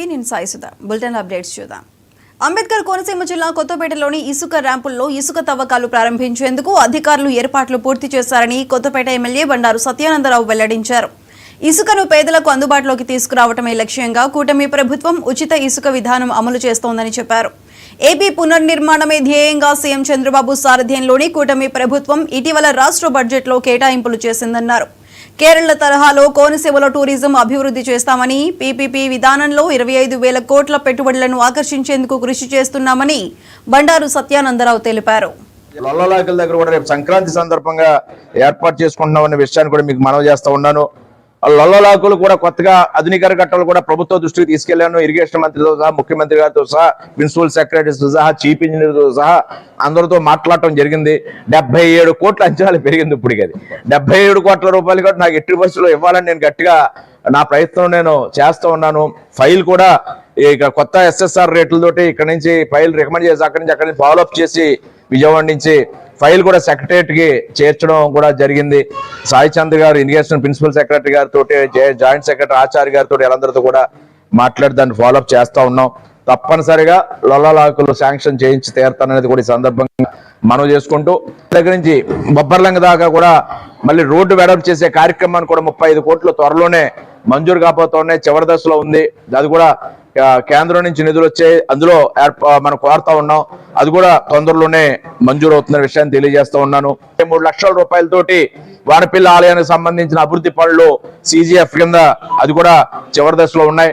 నేను సాయిసుదా bulletin updates చూద్దాం. అంబేద్కర్ కోనసీమ జిల్లా కొత్తపేటలోని ఇసుక ర్యాంపుల్లో ఇసుక తవ్వకాలు ప్రారంభించేందుకు అధికారులు ఏర్పాట్లు పూర్తి చేశారని కొత్తపేట ఎమ్మెల్యే బండారు సత్యానందరావు వెల్లడించారు. ఇసుకను పేదలకు అందుబాటులోకి తీసుకురావటమే లక్ష్యంగా కూటమి ప్రభుత్వం ఉచిత ఇసుక విధానం అమలు చేస్తోందని చెప్పారు. ఏపీ పునర్నిర్మాణమే ధ్యేయంగా సీఎం చంద్రబాబు సారథ్యంలోని కూటమి ప్రభుత్వం ఇటీవల రాష్ట్ర బడ్జెట్లో కేటాయింపులు చేసిందన్నారు. కేరళ తరహాలో కోనసీమలో టూరిజం అభివృద్ధి చేస్తామని, పీపీపీ విధానంలో 25,000 కోట్ల పెట్టుబడులను ఆకర్షించేందుకు కృషి చేస్తున్నామని బండారు సత్యానందరావు తెలిపారు. లొల్లలాకుల దగ్గర కూడా రేపు సంక్రాంతి సందర్భంగా ఏర్పాటు చేసుకుంటున్నామనే విషయాన్ని కూడా మీకు మనవి చేస్తా ఉన్నాను. లొల్లలాకులు కూడా కొత్తగా ఆధునికర ఘట్టాలు కూడా ప్రభుత్వ దృష్టికి తీసుకెళ్లాను. ఇరిగేషన్ మంత్రితో సహా, ముఖ్యమంత్రి గారితో సహా, ప్రిన్సిపల్ సెక్రటరీతో సహా, చీఫ్ ఇంజనీర్తో సహా అందరితో మాట్లాడటం జరిగింది. 77 కోట్ల అంచనాలు పెరిగింది. ఇప్పటికి అది 77 కోట్ల రూపాయలు కూడా నాకు ఎట్టి బస్సులో ఇవ్వాలని నేను గట్టిగా నా ప్రయత్నం నేను చేస్తూ ఉన్నాను. ఫైల్ కూడా ఇక కొత్త ఎస్ఎస్ఆర్ రేట్లతోటి ఇక్కడ నుంచి ఫైల్ రికమెండ్ చేసి అక్కడి నుంచి ఫాలోఅప్ చేసి విజయవాడ నుంచి ఫైల్ కూడా సెక్రటరియట్ కి చేర్చడం కూడా జరిగింది. సాయి చంద్ర గారు ఇరిగేషన్ ప్రిన్సిపల్ సెక్రటరీ గారితో, జాయింట్ సెక్రటరీ ఆచార్య గారితో వీళ్ళందరితో కూడా మాట్లాడి దాన్ని ఫాలోఅప్ చేస్తా ఉన్నాం. తప్పనిసరిగా లొల్లలాకులు శాంక్షన్ చేయించి తీరుతాననేది కూడా ఈ సందర్భంగా మనం చేసుకుంటూ దగ్గర నుంచి బొబ్బర్లంగ దాకా కూడా మళ్ళీ రోడ్డు వెడల్పు చేసే కార్యక్రమాన్ని కూడా 35 కోట్లు త్వరలోనే మంజూరు కాబోతున్నాయి. చివరి దశలో ఉంది. అది కూడా కేంద్రం నుంచి నిధులు వచ్చాయి. అందులో మనం కోరుతా ఉన్నాం. అది కూడా తొందరలోనే మంజూరు అవుతున్న విషయాన్ని తెలియజేస్తా ఉన్నాను. 3 లక్షల రూపాయలతోటి వాడపిల్ల ఆలయానికి సంబంధించిన అభివృద్ధి పనులు CGF కింద అది కూడా చివరి దశలో ఉన్నాయి.